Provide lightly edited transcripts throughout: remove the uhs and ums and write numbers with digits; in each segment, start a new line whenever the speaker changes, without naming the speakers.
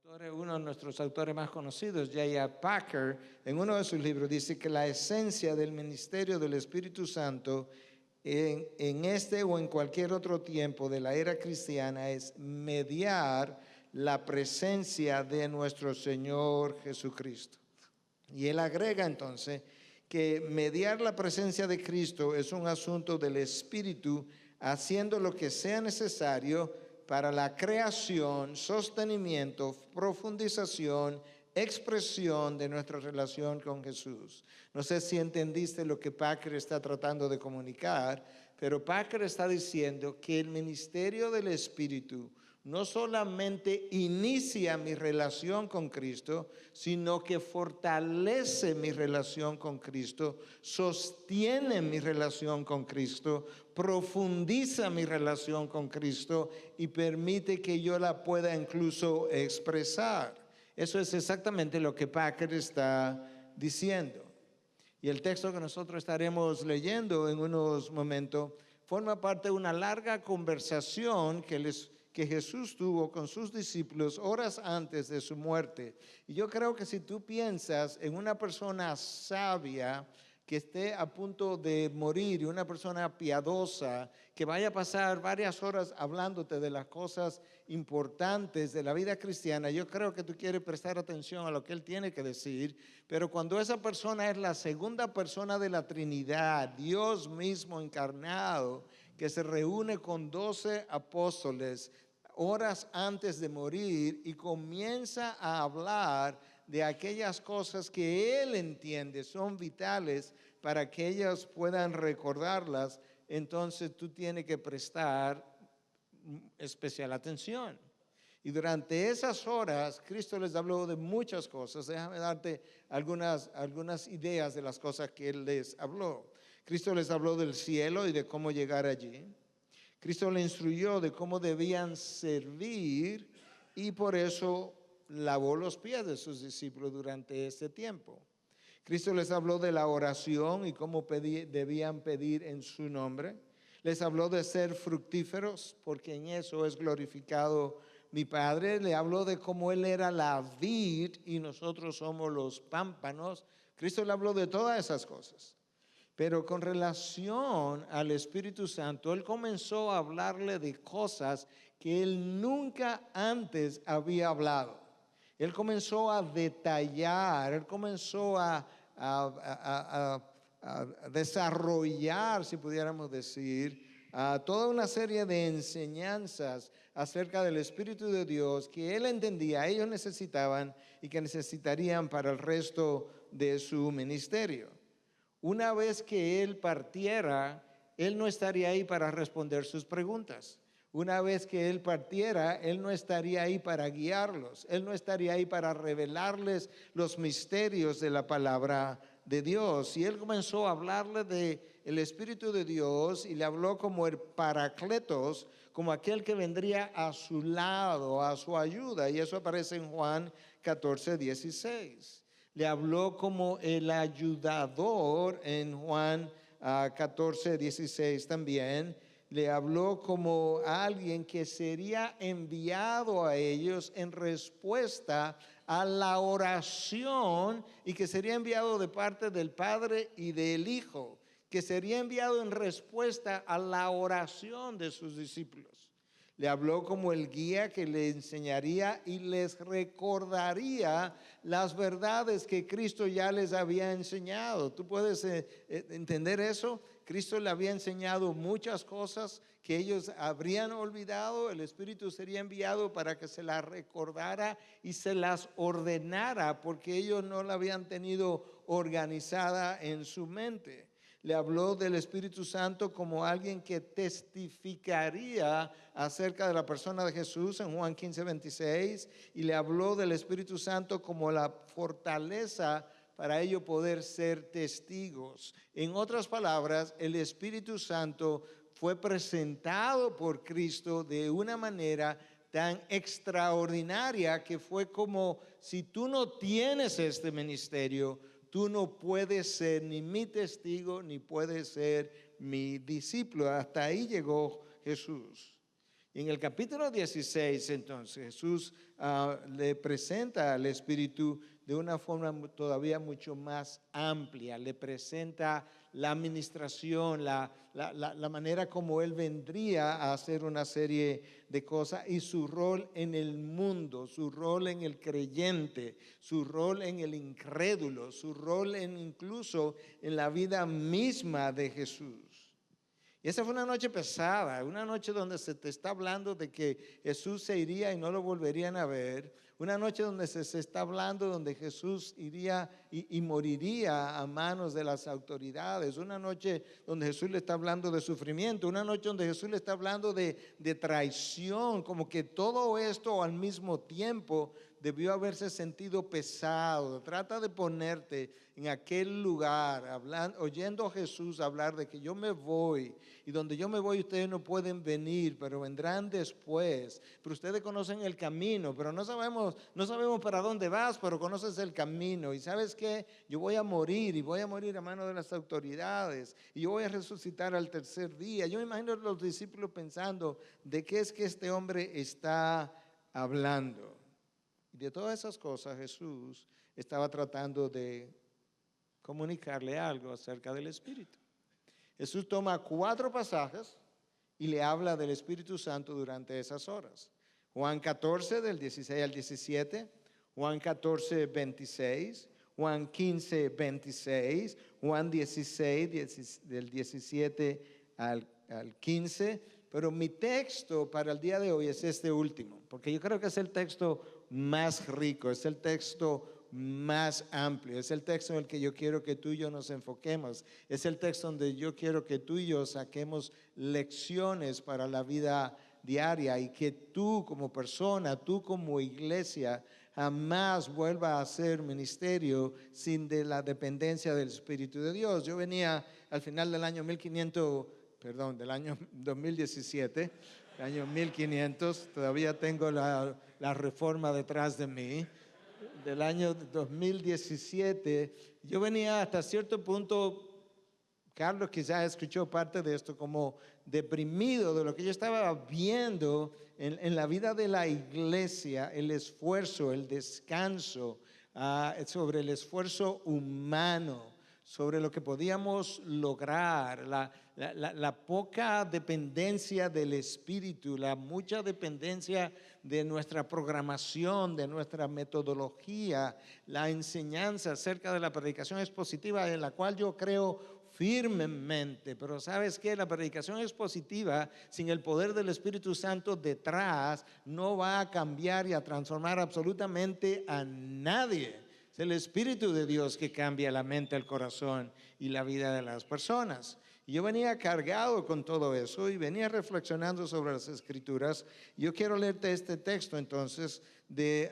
Uno de nuestros autores más conocidos, J.I. Packer, en uno de sus libros dice que la esencia del ministerio del Espíritu Santo en este o en cualquier otro tiempo de la era cristiana es mediar la presencia de nuestro Señor Jesucristo. Y él agrega entonces que mediar la presencia de Cristo es un asunto del Espíritu, haciendo lo que sea necesario para la creación, sostenimiento, profundización, expresión de nuestra relación con Jesús. No sé si entendiste lo que Packer está tratando de comunicar, pero Packer está diciendo que el ministerio del Espíritu no solamente inicia mi relación con Cristo, sino que fortalece mi relación con Cristo, sostiene mi relación con Cristo, profundiza mi relación con Cristo y permite que yo la pueda incluso expresar. Eso es exactamente lo que Packer está diciendo. Y el texto que nosotros estaremos leyendo en unos momentos forma parte de una larga conversación que Jesús tuvo con sus discípulos horas antes de su muerte. Y yo creo que si tú piensas en una persona sabia que esté a punto de morir y una persona piadosa que vaya a pasar varias horas hablándote de las cosas importantes de la vida cristiana, yo creo que tú quieres prestar atención a lo que él tiene que decir. Pero cuando esa persona es la segunda persona de la Trinidad, Dios mismo encarnado, que se reúne con 12 apóstoles horas antes de morir y comienza a hablar de aquellas cosas que él entiende son vitales para que ellos puedan recordarlas, entonces tú tienes que prestar especial atención. Y durante esas horas, Cristo les habló de muchas cosas. Déjame darte algunas ideas de las cosas que Él les habló. Cristo les habló del cielo y de cómo llegar allí. Cristo les instruyó de cómo debían servir y por eso lavó los pies de sus discípulos durante este tiempo. Cristo les habló de la oración y cómo debían pedir en su nombre. Les habló de ser fructíferos, porque en eso es glorificado mi Padre. Le habló de cómo Él era la vid y nosotros somos los pámpanos. Cristo le habló de todas esas cosas. Pero con relación al Espíritu Santo, Él comenzó a hablarle de cosas que Él nunca antes había hablado. Él comenzó a detallar, Él comenzó a desarrollar, si pudiéramos decir, toda una serie de enseñanzas acerca del Espíritu de Dios que Él entendía, ellos necesitaban y que necesitarían para el resto de su ministerio. Una vez que Él partiera, Él no estaría ahí para responder sus preguntas. Una vez que Él partiera, Él no estaría ahí para guiarlos. Él no estaría ahí para revelarles los misterios de la palabra de Dios. Y Él comenzó a hablarle del Espíritu de Dios y le habló como el Paracletos, como aquel que vendría a su lado, a su ayuda. Y eso aparece en Juan 14:16. Le habló como el ayudador en Juan 14:16 también. Le habló como alguien que sería enviado a ellos en respuesta a la oración y que sería enviado de parte del Padre y del Hijo, que sería enviado en respuesta a la oración de sus discípulos. Le habló como el guía que le enseñaría y les recordaría las verdades que Cristo ya les había enseñado. ¿Tú puedes entender eso? Cristo le había enseñado muchas cosas que ellos habrían olvidado. El Espíritu sería enviado para que se las recordara y se las ordenara, porque ellos no la habían tenido organizada en su mente. Le habló del Espíritu Santo como alguien que testificaría acerca de la persona de Jesús en Juan 15:26, y le habló del Espíritu Santo como la fortaleza para ello poder ser testigos. En otras palabras, el Espíritu Santo fue presentado por Cristo de una manera tan extraordinaria que fue como: si tú no tienes este ministerio, tú no puedes ser ni mi testigo ni puedes ser mi discípulo. Hasta ahí llegó Jesús. Y en el capítulo 16, entonces, Jesús le presenta al Espíritu de una forma todavía mucho más amplia. Le presenta la administración, la manera como Él vendría a hacer una serie de cosas y su rol en el mundo, su rol en el creyente, su rol en el incrédulo, su rol incluso en la vida misma de Jesús. Y esa fue una noche pesada, una noche donde se te está hablando de que Jesús se iría y no lo volverían a ver. Una noche donde se está hablando donde Jesús iría y moriría a manos de las autoridades. Una noche donde Jesús le está hablando de sufrimiento. Una noche donde Jesús le está hablando de traición. Como que todo esto al mismo tiempo debió haberse sentido pesado. Trata de ponerte en aquel lugar, oyendo a Jesús hablar de que yo me voy, y donde yo me voy ustedes no pueden venir, pero vendrán después. Pero ustedes conocen el camino, pero no sabemos para dónde vas, pero conoces el camino. Y ¿sabes qué? Yo voy a morir, y voy a morir a manos de las autoridades, y yo voy a resucitar al tercer día. Yo me imagino a los discípulos pensando, ¿de qué es que este hombre está hablando? Y de todas esas cosas Jesús estaba tratando de comunicarle algo acerca del Espíritu. Jesús toma 4 pasajes y le habla del Espíritu Santo durante esas horas. Juan 14 del 16 al 17, Juan 14, 26, Juan 15, 26, Juan 16, del 17 al 15. Pero mi texto para el día de hoy es este último, porque yo creo que es el texto más rico, es el texto más amplio, es el texto en el que yo quiero que tú y yo nos enfoquemos, es el texto donde yo quiero que tú y yo saquemos lecciones para la vida diaria y que tú como persona, tú como iglesia, jamás vuelva a hacer ministerio sin de la dependencia del Espíritu de Dios. Yo venía al final del año del año 2017, el año 1500, todavía tengo la reforma detrás de mí, del año 2017, yo venía hasta cierto punto, Carlos quizás escuchó parte de esto, como deprimido de lo que yo estaba viendo en la vida de la iglesia, el esfuerzo, el descanso, sobre el esfuerzo humano, sobre lo que podíamos lograr, la poca dependencia del Espíritu, la mucha dependencia de nuestra programación, de nuestra metodología, la enseñanza acerca de la predicación expositiva, en la cual yo creo firmemente. Pero ¿sabes qué? La predicación expositiva, sin el poder del Espíritu Santo detrás, no va a cambiar y a transformar absolutamente a nadie. Es el Espíritu de Dios que cambia la mente, el corazón y la vida de las personas. Y yo venía cargado con todo eso y venía reflexionando sobre las Escrituras. Yo quiero leerte este texto entonces del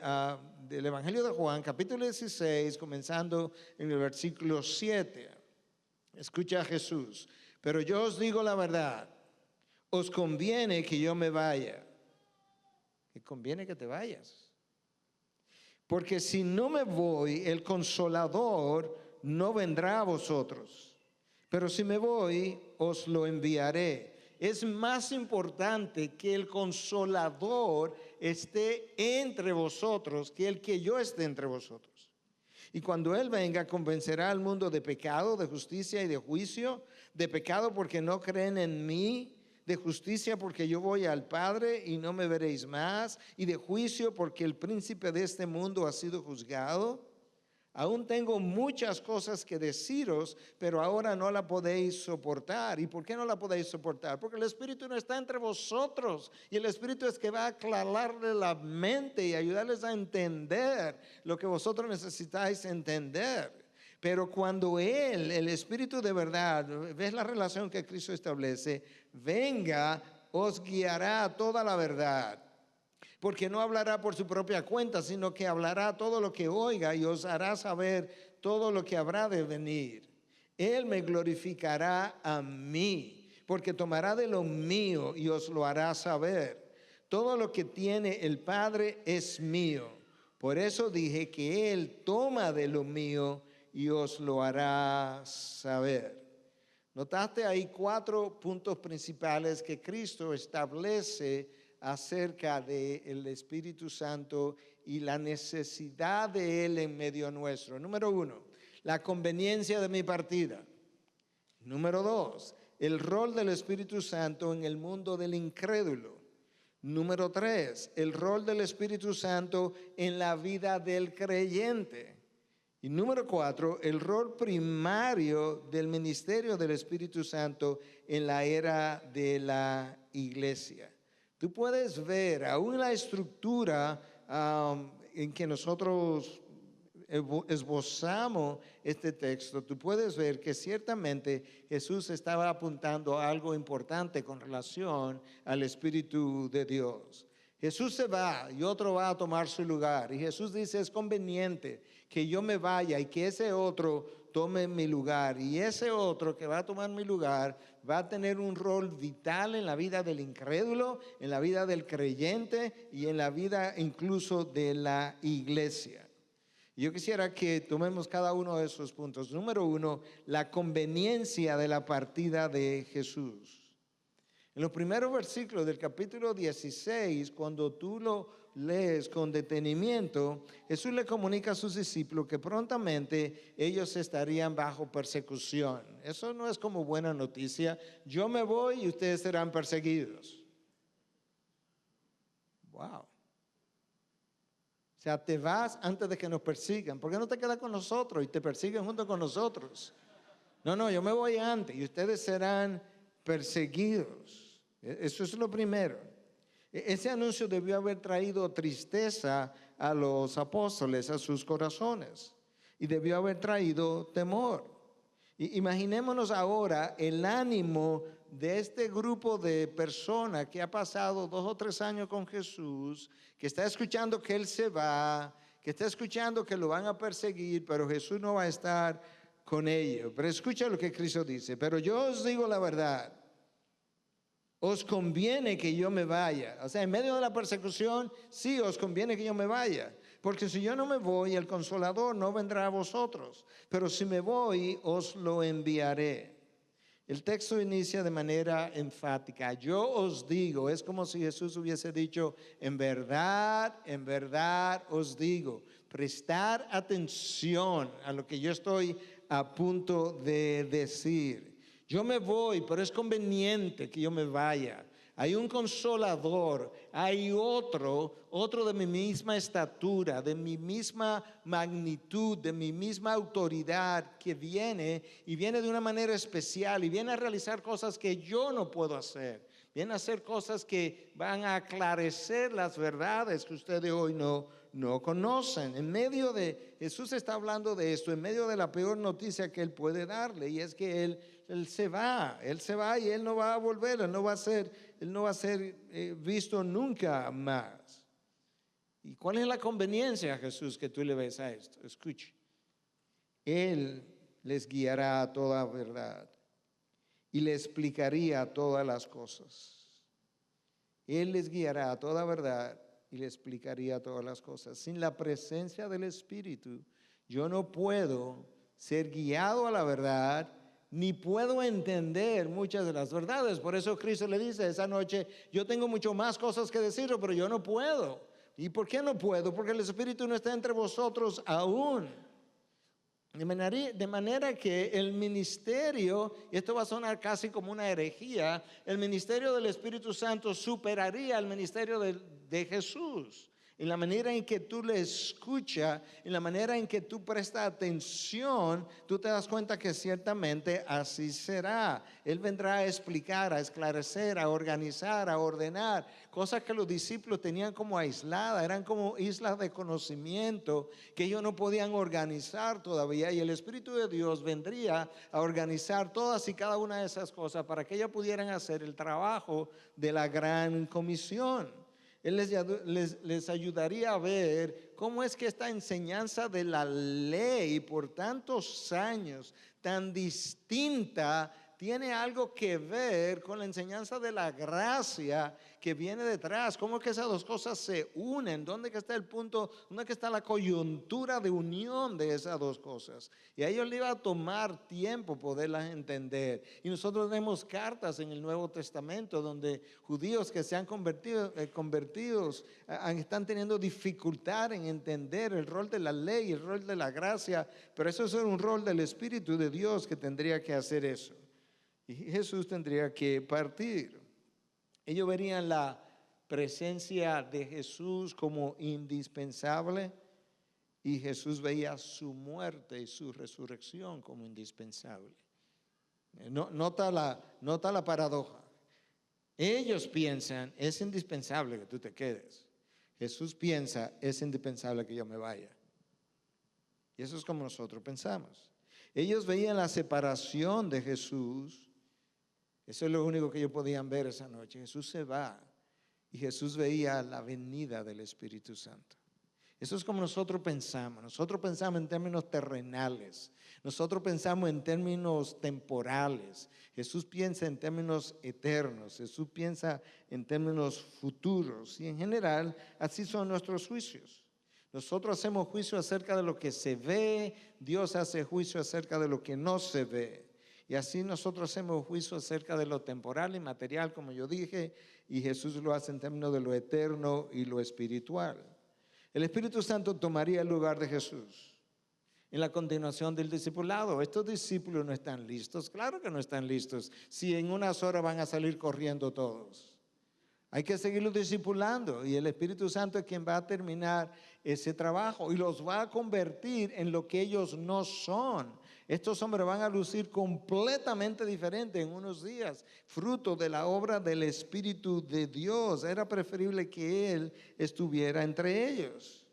Evangelio de Juan, capítulo 16, comenzando en el versículo 7. Escucha a Jesús. Pero yo os digo la verdad, os conviene que yo me vaya. ¿Te conviene que te vayas? Porque si no me voy, el Consolador no vendrá a vosotros. Pero si me voy, os lo enviaré. Es más importante que el Consolador esté entre vosotros que el que yo esté entre vosotros. Y cuando Él venga, convencerá al mundo de pecado, de justicia y de juicio. De pecado porque no creen en mí. De justicia porque yo voy al Padre y no me veréis más. Y de juicio porque el príncipe de este mundo ha sido juzgado. Aún tengo muchas cosas que deciros, pero ahora no la podéis soportar. ¿Y por qué no la podéis soportar? Porque el Espíritu no está entre vosotros. Y el Espíritu es que va a aclararle la mente y ayudarles a entender lo que vosotros necesitáis entender. Pero cuando Él, el Espíritu de verdad, ves la relación que Cristo establece, venga, os guiará a toda la verdad. Porque no hablará por su propia cuenta, sino que hablará todo lo que oiga y os hará saber todo lo que habrá de venir. Él me glorificará a mí, porque tomará de lo mío y os lo hará saber. Todo lo que tiene el Padre es mío. Por eso dije que Él toma de lo mío y os lo hará saber. Notaste ahí 4 puntos principales que Cristo establece acerca del Espíritu Santo y la necesidad de Él en medio nuestro. Número 1, la conveniencia de mi partida. Número 2, el rol del Espíritu Santo en el mundo del incrédulo. Número 3, el rol del Espíritu Santo en la vida del creyente. Y número 4, el rol primario del ministerio del Espíritu Santo en la era de la iglesia. Tú puedes ver aún la estructura en que nosotros esbozamos este texto, tú puedes ver que ciertamente Jesús estaba apuntando a algo importante con relación al Espíritu de Dios. Jesús se va y otro va a tomar su lugar. Y Jesús dice, es conveniente que yo me vaya y que ese otro tome mi lugar. Y ese otro que va a tomar mi lugar va a tener un rol vital en la vida del incrédulo, en la vida del creyente y en la vida incluso de la iglesia. Yo quisiera que tomemos cada uno de esos puntos. Número 1, la conveniencia de la partida de Jesús. En los primeros versículos del capítulo 16, cuando tú lo lees con detenimiento, Jesús le comunica a sus discípulos que prontamente ellos estarían bajo persecución. Eso no es como buena noticia. Yo me voy y ustedes serán perseguidos. Wow. O sea, te vas antes de que nos persigan. ¿Por qué no te quedas con nosotros y te persiguen junto con nosotros? No, yo me voy antes y ustedes serán perseguidos. Eso es lo primero. Ese anuncio debió haber traído tristeza a los apóstoles, a sus corazones, y debió haber traído temor. Imaginémonos ahora el ánimo de este grupo de personas que ha pasado 2 o 3 años con Jesús, que está escuchando que Él se va, que está escuchando que lo van a perseguir, pero Jesús no va a estar con ellos. Pero escucha lo que Cristo dice, pero yo os digo la verdad. Os conviene que yo me vaya. O sea, en medio de la persecución, sí, os conviene que yo me vaya. Porque si yo no me voy, el Consolador no vendrá a vosotros. Pero si me voy, os lo enviaré. El texto inicia de manera enfática. Yo os digo, es como si Jesús hubiese dicho, en verdad os digo. Prestar atención a lo que yo estoy a punto de decir. Yo me voy, pero es conveniente que yo me vaya. Hay un consolador, hay otro de mi misma estatura, de mi misma magnitud, de mi misma autoridad que viene y viene de una manera especial y viene a realizar cosas que yo no puedo hacer. Viene a hacer cosas que van a aclarecer las verdades que ustedes hoy no conocen. En medio de, Jesús está hablando de esto, en medio de la peor noticia que Él puede darle, y es que Él se va y Él no va a volver, Él no va a ser visto nunca más. ¿Y cuál es la conveniencia, Jesús, que tú le ves a esto? Escuche. Él les guiará a toda verdad y le explicaría todas las cosas. Él les guiará a toda verdad y le explicaría todas las cosas. Sin la presencia del Espíritu, yo no puedo ser guiado a la verdad, ni puedo entender muchas de las verdades. Por eso Cristo le dice esa noche, yo tengo mucho más cosas que decirlo, pero yo no puedo. ¿Y por qué no puedo? Porque el Espíritu no está entre vosotros aún. De manera que el ministerio, y esto va a sonar casi como una herejía, el ministerio del Espíritu Santo superaría al ministerio de Jesús. En la manera en que tú le escuchas, en la manera en que tú prestas atención, tú te das cuenta que ciertamente así será. Él vendrá a explicar, a esclarecer, a organizar, a ordenar, cosas que los discípulos tenían como aisladas, eran como islas de conocimiento que ellos no podían organizar todavía. Y el Espíritu de Dios vendría a organizar todas y cada una de esas cosas para que ellos pudieran hacer el trabajo de la gran comisión. Él les ayudaría a ver cómo es que esta enseñanza de la ley por tantos años, tan distinta tiene algo que ver con la enseñanza de la gracia que viene detrás. ¿Cómo es que esas dos cosas se unen? ¿Dónde que está el punto? ¿Dónde que está la coyuntura de unión de esas dos cosas? Y a ellos le iba a tomar tiempo poderlas entender. Y nosotros vemos cartas en el Nuevo Testamento donde judíos que se han convertido, están teniendo dificultad en entender el rol de la ley, el rol de la gracia, pero eso es un rol del Espíritu de Dios que tendría que hacer eso. Y Jesús tendría que partir. Ellos verían la presencia de Jesús como indispensable y Jesús veía su muerte y su resurrección como indispensable. Nota la paradoja. Ellos piensan, es indispensable que tú te quedes. Jesús piensa, es indispensable que yo me vaya. Y eso es como nosotros pensamos. Ellos veían la separación de Jesús. Eso es lo único que ellos podían ver esa noche. Jesús se va y Jesús veía la venida del Espíritu Santo. Eso es como nosotros pensamos. Nosotros pensamos en términos terrenales. Nosotros pensamos en términos temporales. Jesús piensa en términos eternos. Jesús piensa en términos futuros. Y en general, así son nuestros juicios. Nosotros hacemos juicio acerca de lo que se ve. Dios hace juicio acerca de lo que no se ve. Y así nosotros hacemos juicio acerca de lo temporal y material, como yo dije, y Jesús lo hace en términos de lo eterno y lo espiritual. El Espíritu Santo tomaría el lugar de Jesús en la continuación del discipulado. Estos discípulos no están listos. Claro que no están listos. Si en unas horas van a salir corriendo todos. Hay que seguirlos discipulando y el Espíritu Santo es quien va a terminar ese trabajo y los va a convertir en lo que ellos no son. Estos hombres van a lucir completamente diferentes en unos días, fruto de la obra del Espíritu de Dios. Era preferible que Él estuviera entre ellos.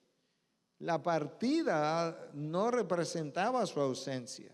La partida no representaba su ausencia.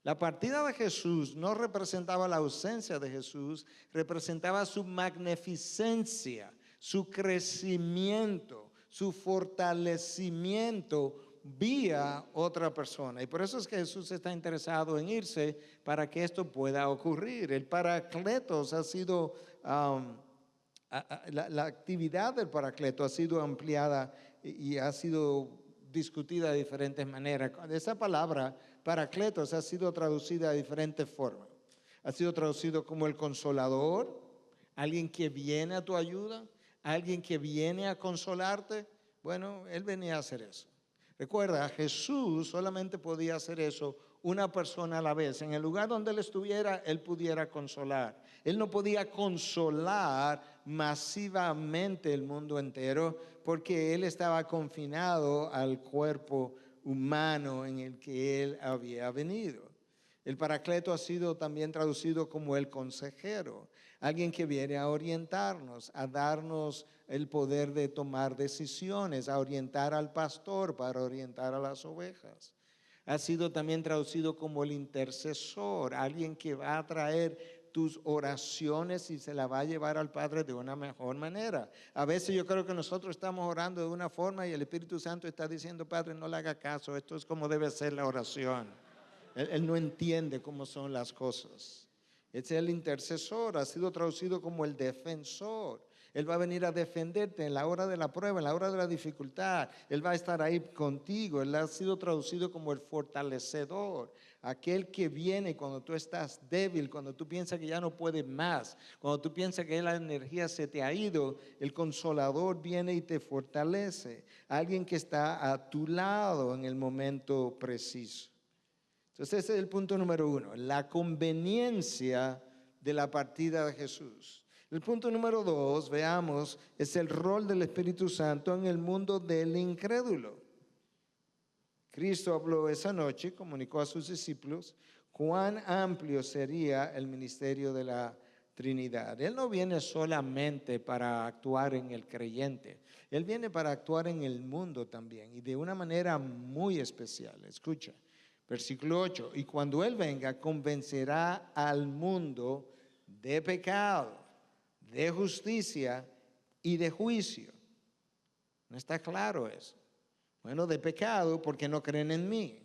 La partida de Jesús no representaba la ausencia de Jesús, representaba su magnificencia, su crecimiento, su fortalecimiento vía otra persona. Y por eso es que Jesús está interesado en irse para que esto pueda ocurrir. El Paracletos ha sido, la actividad del Paracleto ha sido ampliada y ha sido discutida de diferentes maneras. Esa palabra Paracletos ha sido traducida de diferentes formas. Ha sido traducido como el consolador, alguien que viene a tu ayuda, alguien que viene a consolarte. Bueno, Él venía a hacer eso. Recuerda, Jesús solamente podía hacer eso una persona a la vez. En el lugar donde Él estuviera, Él pudiera consolar. Él no podía consolar masivamente el mundo entero porque Él estaba confinado al cuerpo humano en el que Él había venido. El Paracleto ha sido también traducido como el consejero, alguien que viene a orientarnos, a darnos el poder de tomar decisiones, a orientar al pastor para orientar a las ovejas. Ha sido también traducido como el intercesor, alguien que va a traer tus oraciones y se la va a llevar al Padre de una mejor manera. A veces yo creo que nosotros estamos orando de una forma y el Espíritu Santo está diciendo, Padre, no le haga caso, esto es como debe ser la oración. Él no entiende cómo son las cosas. Es el intercesor, ha sido traducido como el defensor. Él va a venir a defenderte en la hora de la prueba, en la hora de la dificultad. Él va a estar ahí contigo. Él ha sido traducido como el fortalecedor. Aquel que viene cuando tú estás débil, cuando tú piensas que ya no puedes más, cuando tú piensas que la energía se te ha ido, el consolador viene y te fortalece. Alguien que está a tu lado en el momento preciso. Entonces ese es el punto número 1, la conveniencia de la partida de Jesús. El punto número 2, veamos, es el rol del Espíritu Santo en el mundo del incrédulo. Cristo habló esa noche, comunicó a sus discípulos cuán amplio sería el ministerio de la Trinidad. Él no viene solamente para actuar en el creyente, Él viene para actuar en el mundo también y de una manera muy especial. Escucha, versículo 8, y cuando Él venga convencerá al mundo de pecado, de justicia y de juicio. ¿No está claro eso? Bueno, de pecado porque no creen en mí.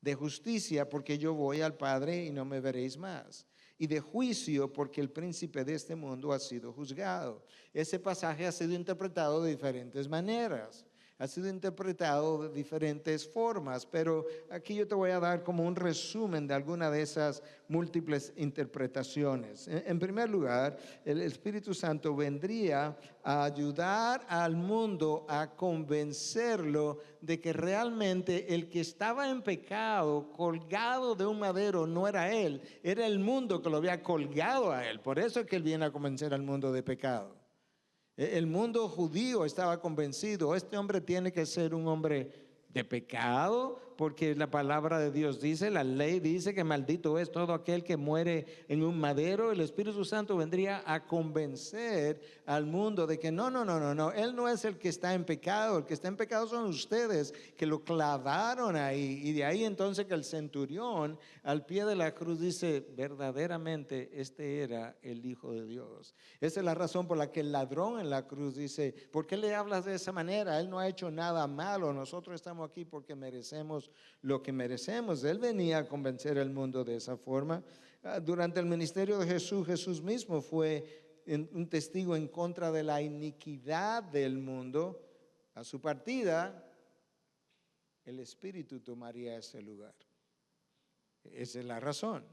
De justicia porque yo voy al Padre y no me veréis más. y de juicio porque el príncipe de este mundo ha sido juzgado. Ese pasaje ha sido interpretado de diferentes maneras. Ha sido interpretado de diferentes formas, pero aquí yo te voy a dar como un resumen de alguna de esas múltiples interpretaciones. En primer lugar, el Espíritu Santo vendría a ayudar al mundo a convencerlo de que realmente el que estaba en pecado, colgado de un madero, no era él, era el mundo que lo había colgado a él. Por eso es que él viene a convencer al mundo de pecado. El mundo judío estaba convencido, este hombre tiene que ser un hombre de pecado, porque la palabra de Dios dice, la ley dice que maldito es todo aquel que muere en un madero. El Espíritu Santo vendría a convencer al mundo de que no, él no es el que está en pecado, el que está en pecado son ustedes que lo clavaron ahí. Y de ahí entonces que el centurión al pie de la cruz dice, verdaderamente este era el Hijo de Dios. Esa es la razón por la que el ladrón en la cruz dice, ¿por qué le hablas de esa manera? Él no ha hecho nada malo, nosotros estamos aquí porque merecemos lo que merecemos. Él venía a convencer al mundo de esa forma. Durante el ministerio de Jesús, Jesús mismo fue un testigo en contra de la iniquidad del mundo. A su partida, el Espíritu tomaría ese lugar. Esa es la razón.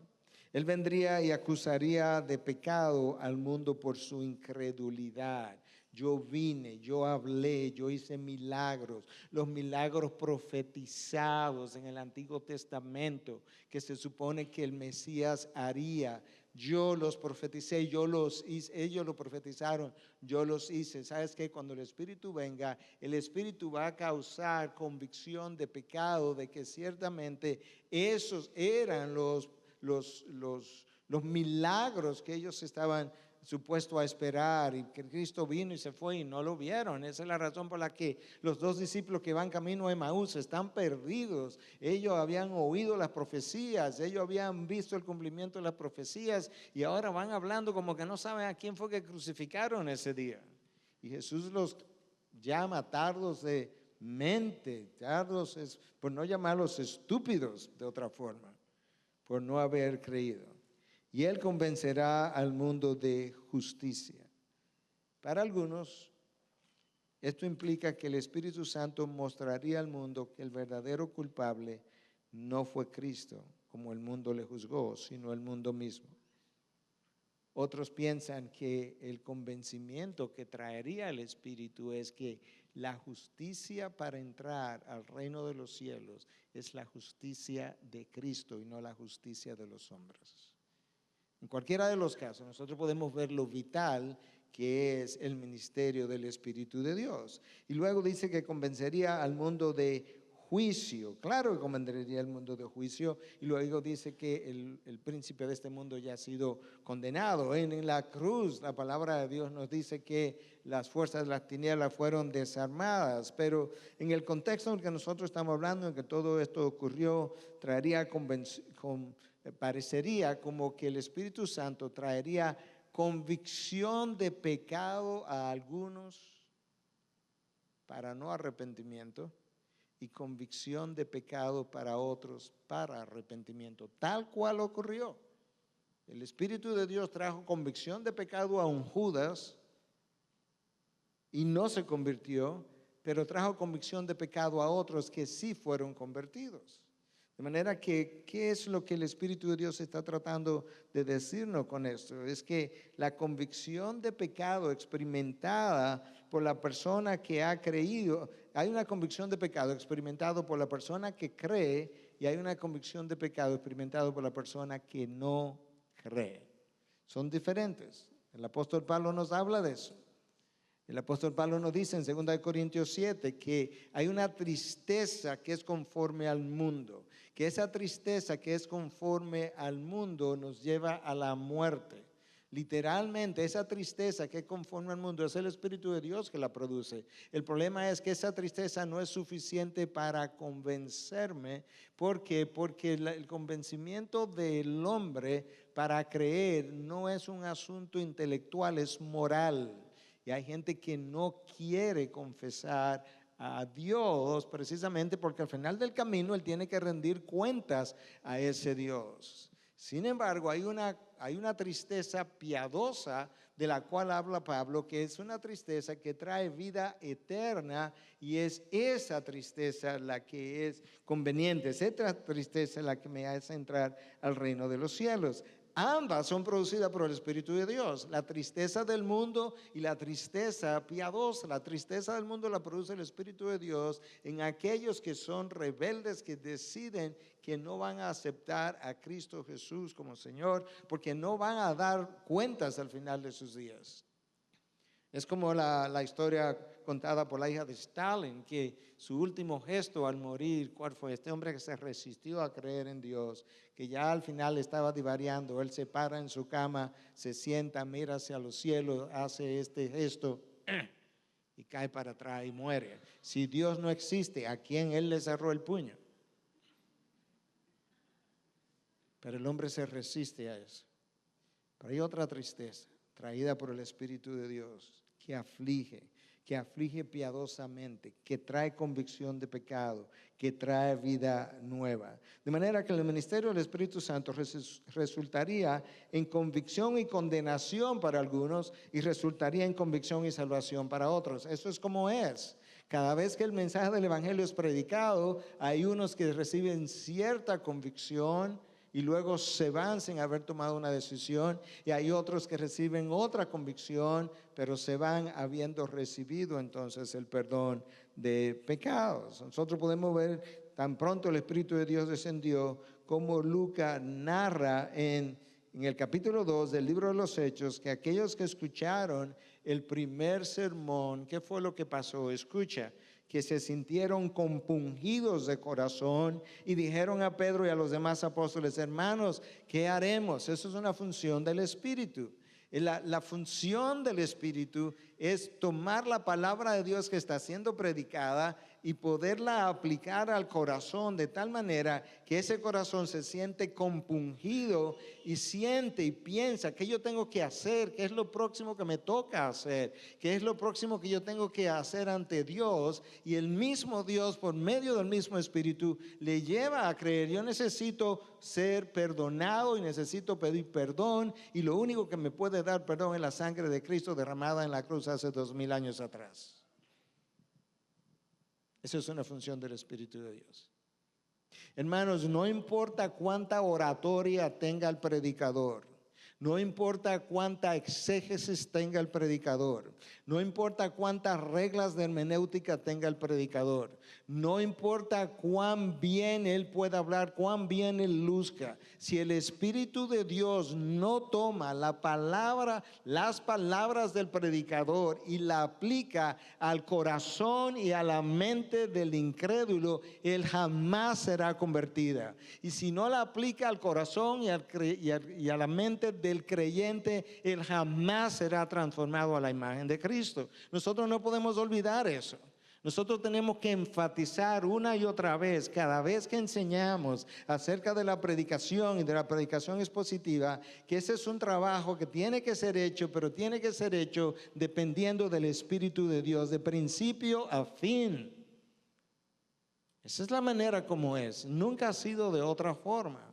Él vendría y acusaría de pecado al mundo por su incredulidad. Yo vine, yo hablé, yo hice milagros, los milagros profetizados en el Antiguo Testamento que se supone que el Mesías haría. Yo los profeticé, yo los hice, ellos lo profetizaron, yo los hice. ¿Sabes qué? Cuando el Espíritu venga, el Espíritu va a causar convicción de pecado, de que ciertamente esos eran los milagros que ellos estaban supuestos a esperar, y que Cristo vino y se fue y no lo vieron. Esa es la razón por la que los dos discípulos que van camino a Emaús están perdidos. Ellos habían oído las profecías, ellos habían visto el cumplimiento de las profecías y ahora van hablando como que no saben a quién fue que crucificaron ese día. Y Jesús los llama tardos de mente, tardos por no llamarlos estúpidos de otra forma, por no haber creído. Y Él convencerá al mundo de justicia. Para algunos, esto implica que el Espíritu Santo mostraría al mundo que el verdadero culpable no fue Cristo, como el mundo le juzgó, sino el mundo mismo. Otros piensan que el convencimiento que traería el Espíritu es que la justicia para entrar al reino de los cielos es la justicia de Cristo y no la justicia de los hombres. En cualquiera de los casos, nosotros podemos ver lo vital que es el ministerio del Espíritu de Dios. Y luego dice que convencería al mundo de juicio. Claro que convencería al mundo de juicio. Y luego dice que el príncipe de este mundo ya ha sido condenado. En la cruz, la palabra de Dios nos dice que las fuerzas de las tinieblas fueron desarmadas. Pero en el contexto en el que nosotros estamos hablando, en que todo esto ocurrió, parecería como que el Espíritu Santo traería convicción de pecado a algunos para no arrepentimiento y convicción de pecado para otros para arrepentimiento, tal cual ocurrió. El Espíritu de Dios trajo convicción de pecado a un Judas y no se convirtió, pero trajo convicción de pecado a otros que sí fueron convertidos. De manera que, ¿qué es lo que el Espíritu de Dios está tratando de decirnos con esto? Es que la convicción de pecado experimentada por la persona que ha creído, hay una convicción de pecado experimentada por la persona que cree y hay una convicción de pecado experimentada por la persona que no cree. Son diferentes. El apóstol Pablo nos habla de eso. El apóstol Pablo nos dice en 2 Corintios 7 que hay una tristeza que es conforme al mundo, que esa tristeza que es conforme al mundo nos lleva a la muerte. Literalmente, esa tristeza que es conforme al mundo es el Espíritu de Dios que la produce. El problema es que esa tristeza no es suficiente para convencerme. ¿Por qué? Porque el convencimiento del hombre para creer no es un asunto intelectual, es moral. Y hay gente que no quiere confesar a Dios precisamente porque al final del camino Él tiene que rendir cuentas a ese Dios. Sin embargo, hay una tristeza piadosa de la cual habla Pablo, que es una tristeza que trae vida eterna, y es esa tristeza la que es conveniente, es esa tristeza la que me hace entrar al reino de los cielos. Ambas son producidas por el Espíritu de Dios. La tristeza del mundo y la tristeza piadosa. La tristeza del mundo la produce el Espíritu de Dios en aquellos que son rebeldes, que deciden que no van a aceptar a Cristo Jesús como Señor, porque no van a dar cuentas al final de sus días. Es como la historia contada por la hija de Stalin, que su último gesto al morir, ¿cuál fue? Este hombre que se resistió a creer en Dios, que ya al final estaba divariando. Él se para en su cama, se sienta, mira hacia los cielos, hace este gesto y cae para atrás y muere. Si Dios no existe, ¿a quién él le cerró el puño? Pero el hombre se resiste a eso. Pero hay otra tristeza traída por el Espíritu de Dios que aflige piadosamente, que trae convicción de pecado, que trae vida nueva. De manera que el ministerio del Espíritu Santo resultaría en convicción y condenación para algunos, y resultaría en convicción y salvación para otros. Eso es como es. Cada vez que el mensaje del Evangelio es predicado, hay unos que reciben cierta convicción y luego se van sin haber tomado una decisión, y hay otros que reciben otra convicción, pero se van habiendo recibido entonces el perdón de pecados. Nosotros podemos ver tan pronto el Espíritu de Dios descendió, como Lucas narra en el capítulo 2 del libro de los Hechos, que aquellos que escucharon el primer sermón, ¿qué fue lo que pasó? Escucha, que se sintieron compungidos de corazón y dijeron a Pedro y a los demás apóstoles: hermanos, ¿qué haremos? Eso es una función del Espíritu. La función del Espíritu es tomar la palabra de Dios que está siendo predicada y poderla aplicar al corazón de tal manera que ese corazón se siente compungido y siente y piensa: ¿qué yo tengo que hacer? ¿Qué es lo próximo que me toca hacer? ¿Qué es lo próximo que yo tengo que hacer ante Dios? Y el mismo Dios, por medio del mismo Espíritu, le lleva a creer: yo necesito ser perdonado y necesito pedir perdón, y lo único que me puede dar perdón es la sangre de Cristo derramada en la cruz hace 2000 años atrás. Esa es una función del Espíritu de Dios. Hermanos, no importa cuánta oratoria tenga el predicador, no importa cuánta exégesis tenga el predicador, no importa cuántas reglas de hermenéutica tenga el predicador, no importa cuán bien él pueda hablar, cuán bien él luzca, si el Espíritu de Dios no toma la palabra, las palabras del predicador y la aplica al corazón y a la mente del incrédulo, él jamás será convertida. Y si no la aplica al corazón y a la mente del creyente, él jamás será transformado a la imagen de Cristo. Nosotros no podemos olvidar eso. Nosotros tenemos que enfatizar una y otra vez, cada vez que enseñamos acerca de la predicación y de la predicación expositiva, que ese es un trabajo que tiene que ser hecho, pero tiene que ser hecho dependiendo del Espíritu de Dios, de principio a fin. Esa es la manera como es, nunca ha sido de otra forma.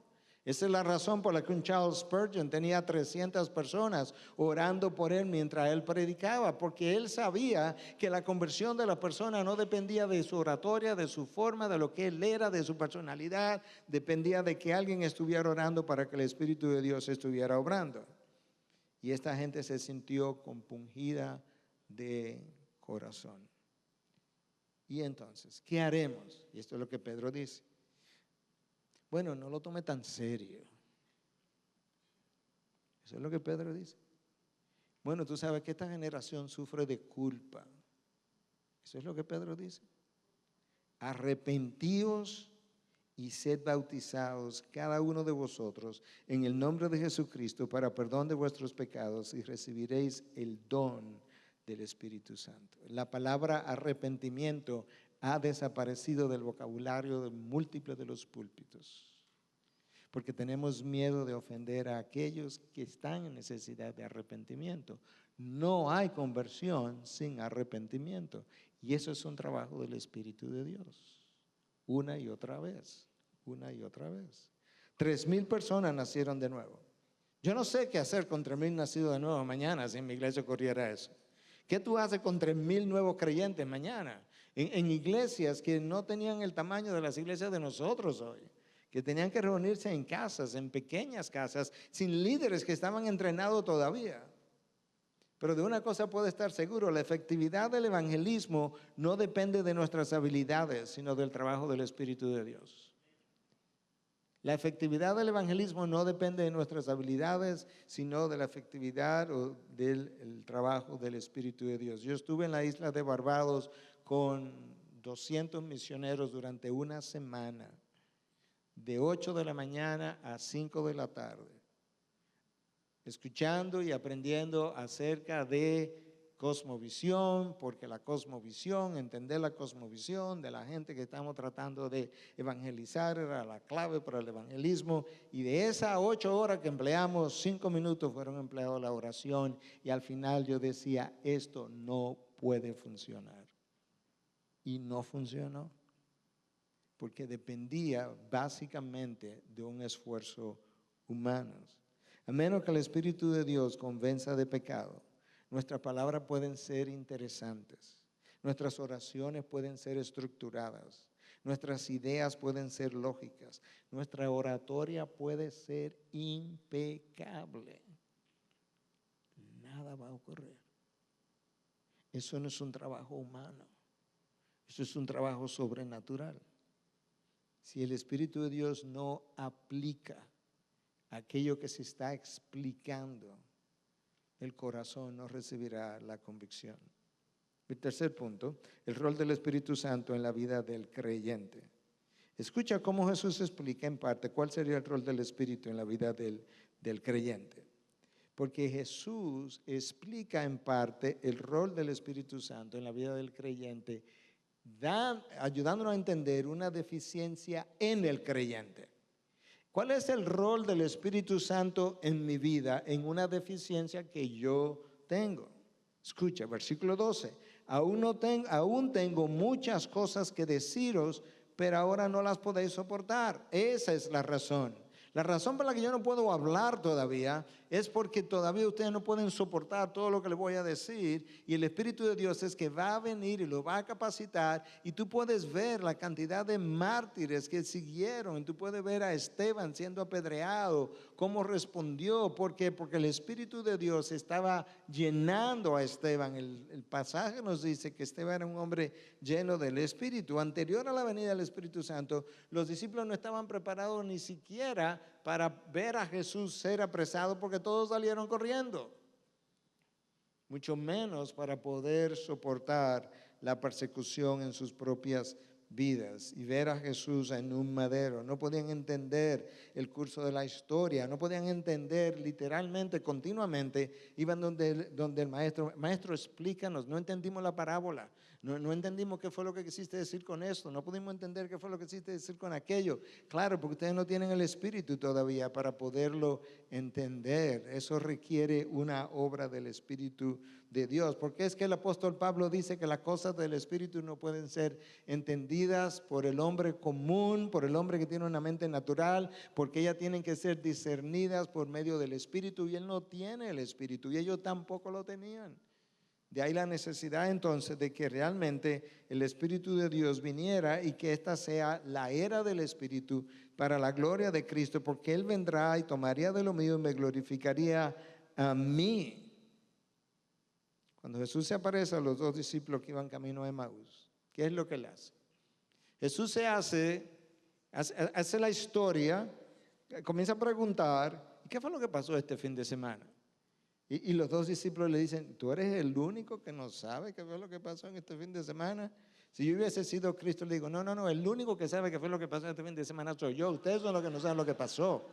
Esa es la razón por la que un Charles Spurgeon tenía 300 personas orando por él mientras él predicaba, porque él sabía que la conversión de la persona no dependía de su oratoria, de su forma, de lo que él era, de su personalidad, dependía de que alguien estuviera orando para que el Espíritu de Dios estuviera obrando. Y esta gente se sintió compungida de corazón. Y entonces, ¿qué haremos? Y esto es lo que Pedro dice. Bueno, no lo tome tan serio. Eso es lo que Pedro dice. Bueno, tú sabes que esta generación sufre de culpa. Eso es lo que Pedro dice. Arrepentíos y sed bautizados cada uno de vosotros en el nombre de Jesucristo para perdón de vuestros pecados, y recibiréis el don del Espíritu Santo. La palabra arrepentimiento ha desaparecido del vocabulario de múltiples de los púlpitos, porque tenemos miedo de ofender a aquellos que están en necesidad de arrepentimiento. No hay conversión sin arrepentimiento, y eso es un trabajo del Espíritu de Dios, una y otra vez, una y otra vez. 3,000 personas nacieron de nuevo. Yo no sé qué hacer con 3,000 nacidos de nuevo mañana si en mi iglesia ocurriera eso. ¿Qué tú haces con 3,000 nuevos creyentes mañana? En iglesias que no tenían el tamaño de las iglesias de nosotros hoy, que tenían que reunirse en casas, en pequeñas casas, sin líderes que estaban entrenados todavía. Pero de una cosa puede estar seguro, la efectividad del evangelismo no depende de nuestras habilidades, sino del trabajo del Espíritu de Dios. La efectividad del evangelismo no depende de nuestras habilidades, sino de la efectividad o del trabajo del Espíritu de Dios. Yo estuve en la isla de Barbados con 200 misioneros durante una semana, de 8 de la mañana a 5 de la tarde, escuchando y aprendiendo acerca de cosmovisión, porque la cosmovisión, entender la cosmovisión de la gente que estamos tratando de evangelizar era la clave para el evangelismo, y de esas 8 horas que empleamos, 5 minutos fueron empleados la oración, y al final yo decía, esto no puede funcionar. Y no funcionó, porque dependía básicamente de un esfuerzo humano. A menos que el Espíritu de Dios convenza de pecado, nuestras palabras pueden ser interesantes, nuestras oraciones pueden ser estructuradas, nuestras ideas pueden ser lógicas, nuestra oratoria puede ser impecable. Nada va a ocurrir. Eso no es un trabajo humano, eso es un trabajo sobrenatural. Si el Espíritu de Dios no aplica aquello que se está explicando, el corazón no recibirá la convicción. El tercer punto, el rol del Espíritu Santo en la vida del creyente. Escucha cómo Jesús explica en parte cuál sería el rol del Espíritu en la vida del creyente. Porque Jesús explica en parte el rol del Espíritu Santo en la vida del creyente, ayudándonos a entender una deficiencia en el creyente. ¿Cuál es el rol del Espíritu Santo en mi vida, en una deficiencia que yo tengo? Escucha, versículo 12. Aún tengo muchas cosas que deciros, pero ahora no las podéis soportar. Esa es la razón. La razón por la que yo no puedo hablar todavía es porque todavía ustedes no pueden soportar todo lo que les voy a decir, y el Espíritu de Dios es que va a venir y lo va a capacitar, y tú puedes ver la cantidad de mártires que siguieron, y tú puedes ver a Esteban siendo apedreado, cómo respondió, porque el Espíritu de Dios estaba llenando a Esteban. El pasaje nos dice que Esteban era un hombre lleno del Espíritu. Anterior a la venida del Espíritu Santo, los discípulos no estaban preparados ni siquiera para ver a Jesús ser apresado, porque todos salieron corriendo, mucho menos para poder soportar la persecución en sus propias vidas y ver a Jesús en un madero. No podían entender el curso de la historia, no podían entender literalmente, continuamente, iban donde el maestro, explícanos, no entendimos la parábola. No entendimos qué fue lo que quisiste decir con esto, no pudimos entender qué fue lo que quisiste decir con aquello. Claro, porque ustedes no tienen el Espíritu todavía para poderlo entender. Eso requiere una obra del Espíritu de Dios. Porque es que el apóstol Pablo dice que las cosas del Espíritu no pueden ser entendidas por el hombre común, por el hombre que tiene una mente natural, porque ellas tienen que ser discernidas por medio del Espíritu, y él no tiene el Espíritu y ellos tampoco lo tenían. De ahí la necesidad entonces de que realmente el Espíritu de Dios viniera y que esta sea la era del Espíritu para la gloria de Cristo, porque Él vendrá y tomaría de lo mío y me glorificaría a mí. Cuando Jesús se aparece a los 2 discípulos que iban camino a Emaús, ¿qué es lo que Él hace? Jesús se hace la historia, comienza a preguntar, ¿qué fue lo que pasó este fin de semana? Y los 2 discípulos le dicen, ¿tú eres el único que no sabe qué fue lo que pasó en este fin de semana? Si yo hubiese sido Cristo, le digo, no, el único que sabe qué fue lo que pasó en este fin de semana soy yo. Ustedes son los que no saben lo que pasó.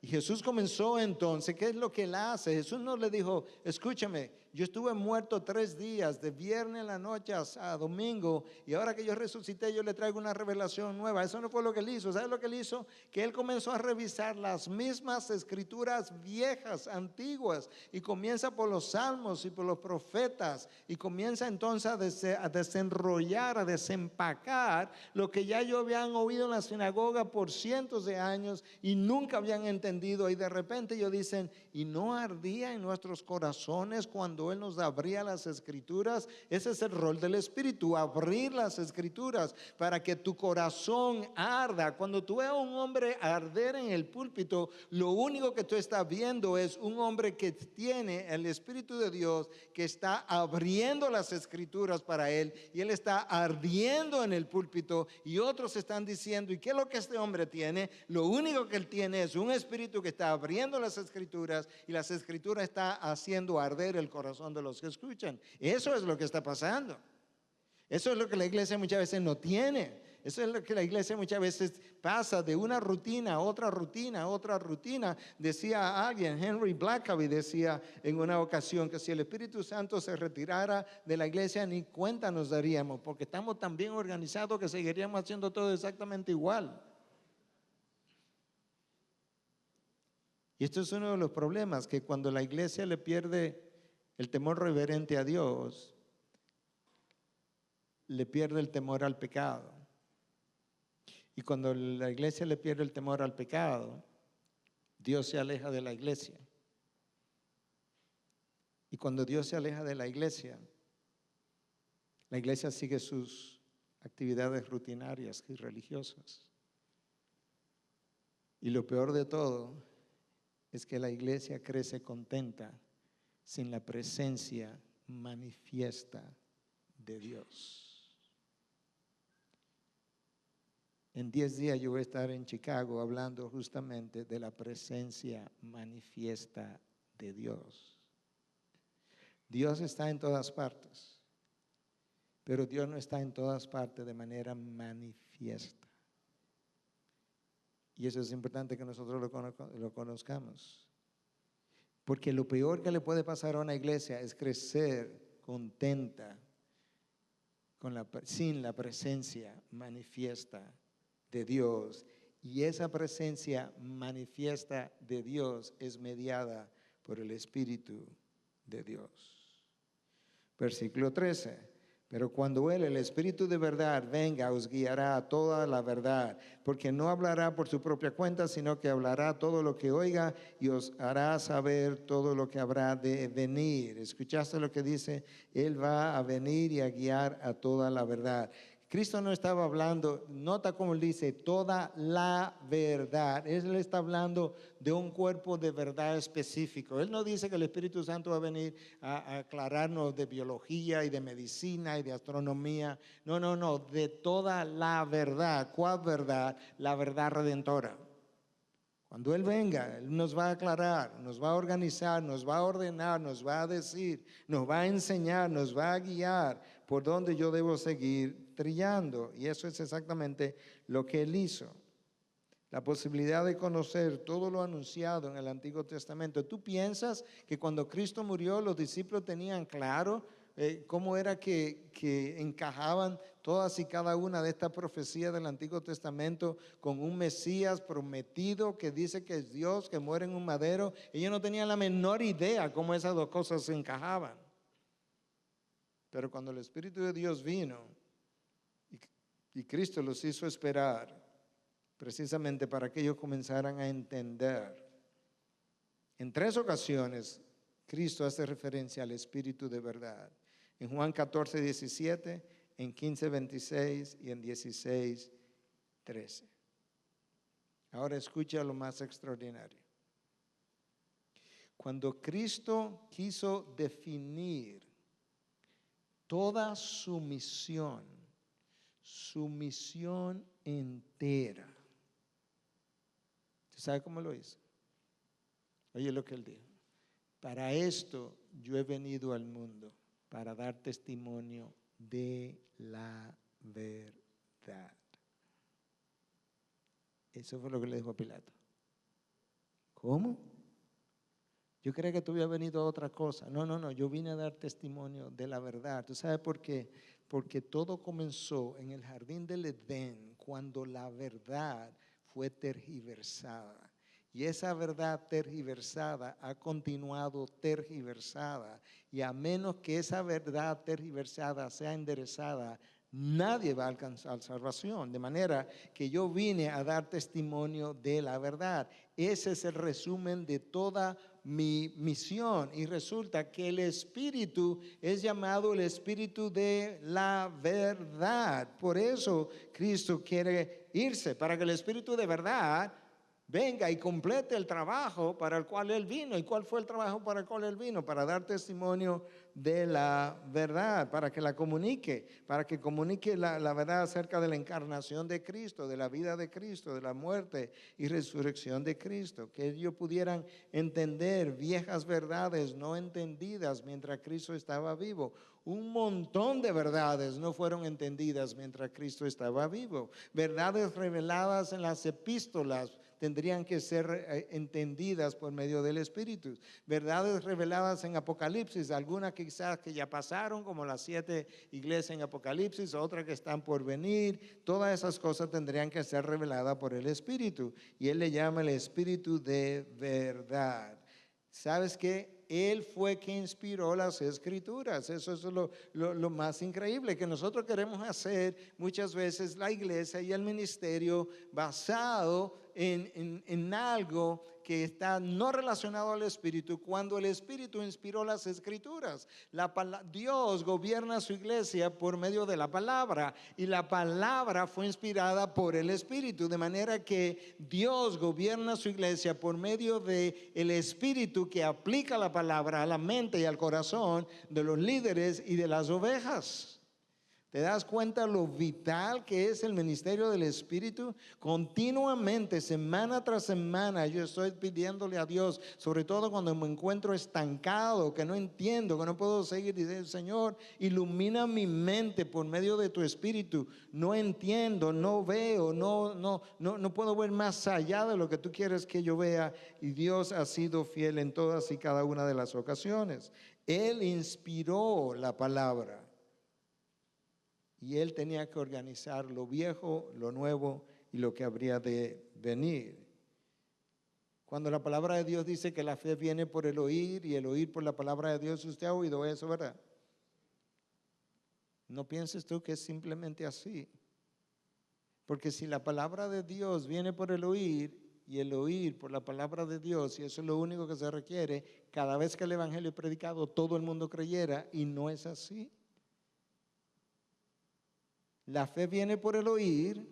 Y Jesús comenzó entonces, ¿qué es lo que Él hace? Jesús no le dijo, escúchame, yo estuve muerto 3 días, de viernes en la noche a domingo, y ahora que yo resucité, yo le traigo una revelación nueva. Eso no fue lo que él hizo. ¿Sabe lo que él hizo? Que él comenzó a revisar las mismas escrituras viejas, antiguas, y comienza por los salmos y por los profetas, y comienza entonces a desenrollar, a desempacar lo que ya yo habían oído en la sinagoga por cientos de años y nunca habían entendido. Y de repente ellos dicen, ¿y no ardía en nuestros corazones cuando Él nos abría las escrituras? Ese es el rol del Espíritu, abrir las escrituras para que tu corazón arda. Cuando tú ves a un hombre arder en el púlpito, lo único que tú estás viendo es un hombre que tiene el Espíritu de Dios, que está abriendo las escrituras para él, y él está ardiendo en el púlpito, y otros están diciendo, ¿y qué es lo que este hombre tiene? Lo único que él tiene es un espíritu que está abriendo las escrituras, y las escrituras está haciendo arder el corazón de los que escuchan. Eso es lo que está pasando. Eso es lo que la iglesia muchas veces no tiene. Eso es lo que la iglesia muchas veces pasa de una rutina a otra rutina a otra rutina. Decía alguien, Henry Blackaby decía en una ocasión, que si el Espíritu Santo se retirara de la iglesia ni cuenta nos daríamos, porque estamos tan bien organizados que seguiríamos haciendo todo exactamente igual. Y esto es uno de los problemas, que cuando la iglesia le pierde el temor reverente a Dios, le pierde el temor al pecado. Y cuando la iglesia le pierde el temor al pecado, Dios se aleja de la iglesia. Y cuando Dios se aleja de la iglesia sigue sus actividades rutinarias y religiosas. Y lo peor de todo es que la iglesia crece contenta sin la presencia manifiesta de Dios. En 10 días yo voy a estar en Chicago hablando justamente de la presencia manifiesta de Dios. Dios está en todas partes, pero Dios no está en todas partes de manera manifiesta. Y eso es importante que nosotros lo conozcamos. Porque lo peor que le puede pasar a una iglesia es crecer contenta sin la presencia manifiesta de Dios. Y esa presencia manifiesta de Dios es mediada por el Espíritu de Dios. Versículo 13. Pero cuando Él, el Espíritu de verdad, venga, os guiará a toda la verdad, porque no hablará por su propia cuenta, sino que hablará todo lo que oiga y os hará saber todo lo que habrá de venir. ¿Escuchaste lo que dice? Él va a venir y a guiar a toda la verdad. Cristo no estaba hablando, nota cómo él dice, toda la verdad. Él está hablando de un cuerpo de verdad específico. Él no dice que el Espíritu Santo va a venir a aclararnos de biología y de medicina y de astronomía. No, de toda la verdad. ¿Cuál verdad? La verdad redentora. Cuando Él venga, Él nos va a aclarar, nos va a organizar, nos va a ordenar, nos va a decir, nos va a enseñar, nos va a guiar por donde yo debo seguir trillando. Y eso es exactamente lo que Él hizo. La posibilidad de conocer todo lo anunciado en el Antiguo Testamento. ¿Tú piensas que cuando Cristo murió los discípulos tenían claro cómo era que encajaban todas y cada una de estas profecías del Antiguo Testamento con un Mesías prometido que dice que es Dios, que muere en un madero? Ellos no tenían la menor idea cómo esas dos cosas se encajaban. Pero cuando el Espíritu de Dios vino y Cristo los hizo esperar, precisamente para que ellos comenzaran a entender. En 3 ocasiones, Cristo hace referencia al Espíritu de verdad. En Juan 14, 17, en 15, 26 y en 16, 13. Ahora escucha lo más extraordinario. Cuando Cristo quiso definir toda su misión entera, ¿sabe cómo lo hizo? Oye lo que él dijo. Para esto yo he venido al mundo, para dar testimonio de la verdad. Eso fue lo que le dijo a Pilato. ¿Cómo? Yo creía que tú habías venido a otra cosa. No, no, no, yo vine a dar testimonio de la verdad. ¿Tú sabes por qué? Porque todo comenzó en el jardín del Edén, cuando la verdad fue tergiversada. Y esa verdad tergiversada ha continuado tergiversada. Y a menos que esa verdad tergiversada sea enderezada, nadie va a alcanzar salvación. De manera que yo vine a dar testimonio de la verdad. Ese es el resumen de toda mi misión. Y resulta que el Espíritu es llamado el Espíritu de la verdad. Por eso Cristo quiere irse, para que el Espíritu de verdad venga y complete el trabajo para el cual Él vino. ¿Y cuál fue el trabajo para el cual Él vino? Para dar testimonio de la verdad, para que la comunique, para que comunique la verdad acerca de la encarnación de Cristo, de la vida de Cristo, de la muerte y resurrección de Cristo. Que ellos pudieran entender viejas verdades no entendidas mientras Cristo estaba vivo. Un montón de verdades no fueron entendidas mientras Cristo estaba vivo. Verdades reveladas en las epístolas tendrían que ser entendidas por medio del Espíritu. Verdades reveladas en Apocalipsis, algunas quizás que ya pasaron, como las 7 iglesias en Apocalipsis, otras que están por venir. Todas esas cosas tendrían que ser reveladas por el Espíritu. Y Él le llama el Espíritu de verdad. ¿Sabes qué? Él fue quien inspiró las Escrituras. Eso es lo más increíble, que nosotros queremos hacer muchas veces la iglesia y el ministerio basado en algo que está no relacionado al Espíritu, cuando el Espíritu inspiró las Escrituras. Dios gobierna su iglesia por medio de la palabra, y la palabra fue inspirada por el Espíritu, de manera que Dios gobierna su iglesia por medio de el Espíritu, que aplica la palabra a la mente y al corazón de los líderes y de las ovejas. ¿Te das cuenta lo vital que es el ministerio del Espíritu? Continuamente, semana tras semana, yo estoy pidiéndole a Dios, sobre todo cuando me encuentro estancado, que no entiendo, que no puedo seguir, diciendo: Señor, ilumina mi mente por medio de tu Espíritu. No entiendo, no veo, no puedo ver más allá de lo que tú quieres que yo vea. Y Dios ha sido fiel en todas y cada una de las ocasiones. Él inspiró la palabra. Y Él tenía que organizar lo viejo, lo nuevo y lo que habría de venir. Cuando la palabra de Dios dice que la fe viene por el oír y el oír por la palabra de Dios, usted ha oído eso, ¿verdad? No pienses tú que es simplemente así. Porque si la palabra de Dios viene por el oír y el oír por la palabra de Dios, y eso es lo único que se requiere, cada vez que el evangelio es predicado, todo el mundo creyera, y no es así. La fe viene por el oír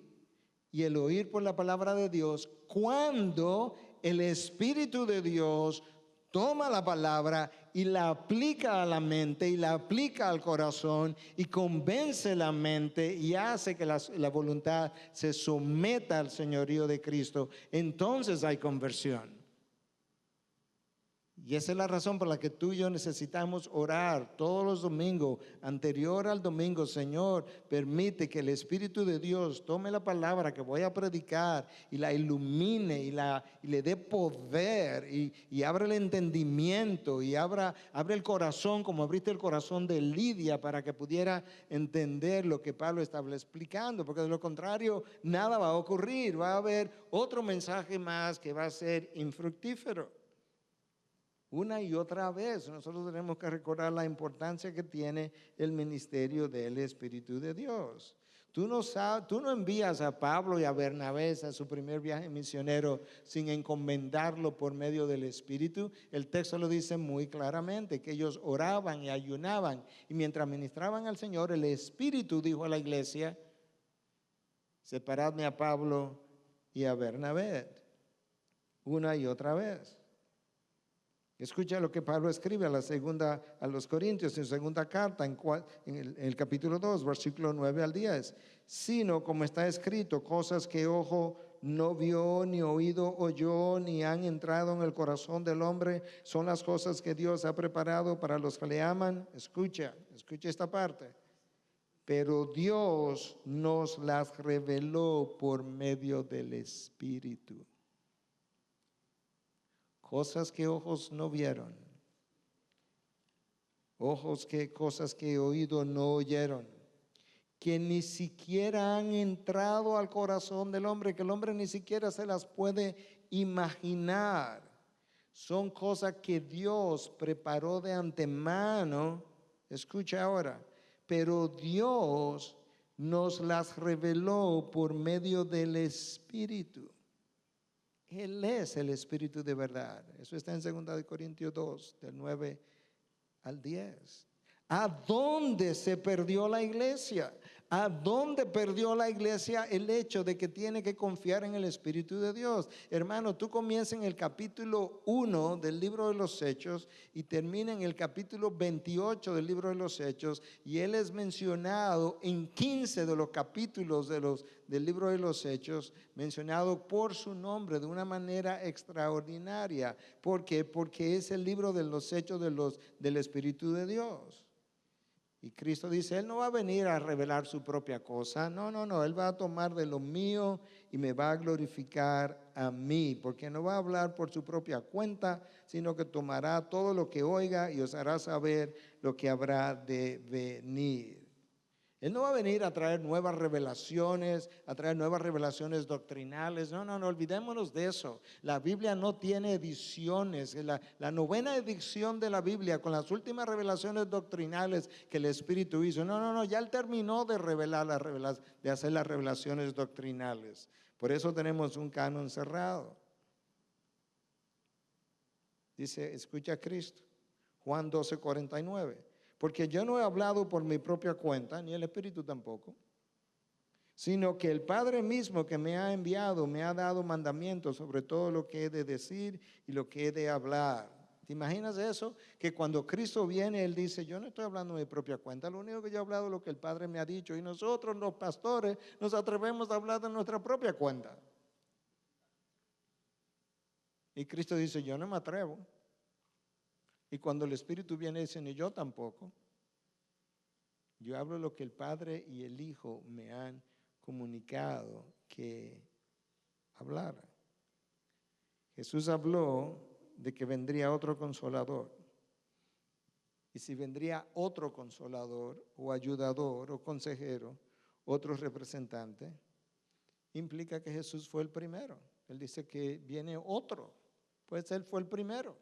y el oír por la palabra de Dios, cuando el Espíritu de Dios toma la palabra y la aplica a la mente y la aplica al corazón y convence la mente y hace que la voluntad se someta al señorío de Cristo. Entonces hay conversión. Y esa es la razón por la que tú y yo necesitamos orar todos los domingos, anterior al domingo. Señor, permite que el Espíritu de Dios tome la palabra que voy a predicar y la ilumine y le dé poder y abra el entendimiento y abre el corazón, como abriste el corazón de Lidia, para que pudiera entender lo que Pablo estaba explicando, porque de lo contrario nada va a ocurrir. Va a haber otro mensaje más que va a ser infructífero. Una y otra vez nosotros tenemos que recordar la importancia que tiene el ministerio del Espíritu de Dios. Tú no envías a Pablo y a Bernabé a su primer viaje misionero sin encomendarlo por medio del Espíritu. El texto lo dice muy claramente, que ellos oraban y ayunaban, y mientras ministraban al Señor, el Espíritu dijo a la iglesia: separadme a Pablo y a Bernabé. Una y otra vez. Escucha lo que Pablo escribe a los Corintios, en su segunda carta, en el capítulo 2, versículo 9 al 10. Sino, como está escrito, cosas que ojo no vio, ni oído oyó, ni han entrado en el corazón del hombre, son las cosas que Dios ha preparado para los que le aman. Escucha esta parte. Pero Dios nos las reveló por medio del Espíritu. cosas que ojos no vieron, cosas que oído no oyeron, que ni siquiera han entrado al corazón del hombre, que el hombre ni siquiera se las puede imaginar. Son cosas que Dios preparó de antemano. Escucha ahora, pero Dios nos las reveló por medio del Espíritu. Él es el Espíritu de verdad. Eso está en 2 Corintios 2, del 9 al 10. ¿A dónde se perdió la iglesia? ¿A dónde perdió la iglesia el hecho de que tiene que confiar en el Espíritu de Dios? Hermano, tú comienzas en el capítulo 1 del libro de los Hechos y termina en el capítulo 28 del libro de los Hechos, y él es mencionado en 15 de los capítulos del libro de los Hechos, mencionado por su nombre de una manera extraordinaria. ¿Por qué? Porque es el libro de los Hechos del Espíritu de Dios. Y Cristo dice, Él no va a venir a revelar su propia cosa. No. Él va a tomar de lo mío y me va a glorificar a mí. Porque no va a hablar por su propia cuenta, sino que tomará todo lo que oiga y os hará saber lo que habrá de venir. Él no va a venir a traer nuevas revelaciones, doctrinales. No, olvidémonos de eso. La Biblia no tiene ediciones. La novena edición de la Biblia con las últimas revelaciones doctrinales que el Espíritu hizo. No, ya Él terminó de de hacer las revelaciones doctrinales. Por eso tenemos un canon cerrado. Dice, escucha a Cristo. Juan 12:49. Porque yo no he hablado por mi propia cuenta, ni el Espíritu tampoco, sino que el Padre mismo que me ha enviado me ha dado mandamientos sobre todo lo que he de decir y lo que he de hablar. ¿Te imaginas eso? Que cuando Cristo viene, Él dice, yo no estoy hablando de mi propia cuenta, lo único que yo he hablado es lo que el Padre me ha dicho, y nosotros los pastores nos atrevemos a hablar de nuestra propia cuenta. Y Cristo dice, yo no me atrevo. Y cuando el Espíritu viene, dice, ni yo tampoco. Yo hablo lo que el Padre y el Hijo me han comunicado que hablara. Jesús habló de que vendría otro consolador. Y si vendría otro consolador o ayudador o consejero, otro representante, implica que Jesús fue el primero. Él dice que viene otro, pues Él fue el primero.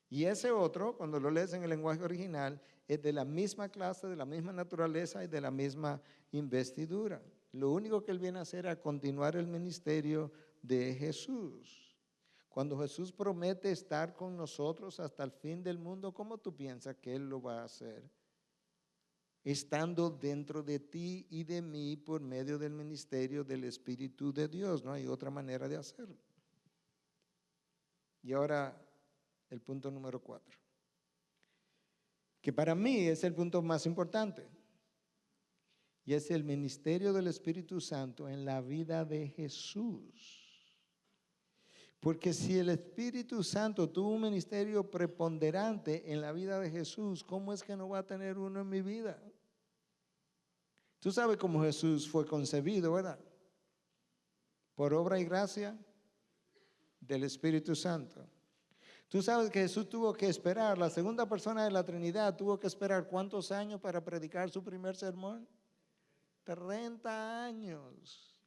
Y ese otro, cuando lo lees en el lenguaje original, es de la misma clase, de la misma naturaleza y de la misma investidura. Lo único que Él viene a hacer es a continuar el ministerio de Jesús. Cuando Jesús promete estar con nosotros hasta el fin del mundo, ¿cómo tú piensas que Él lo va a hacer? Estando dentro de ti y de mí por medio del ministerio del Espíritu de Dios. No hay otra manera de hacerlo. Y ahora el punto número 4, que para mí es el punto más importante, y es el ministerio del Espíritu Santo en la vida de Jesús. Porque si el Espíritu Santo tuvo un ministerio preponderante en la vida de Jesús, ¿cómo es que no va a tener uno en mi vida? Tú sabes cómo Jesús fue concebido, ¿verdad? Por obra y gracia del Espíritu Santo. Tú sabes que Jesús tuvo que esperar, la segunda persona de la Trinidad tuvo que esperar ¿cuántos años para predicar su primer sermón? 30 años.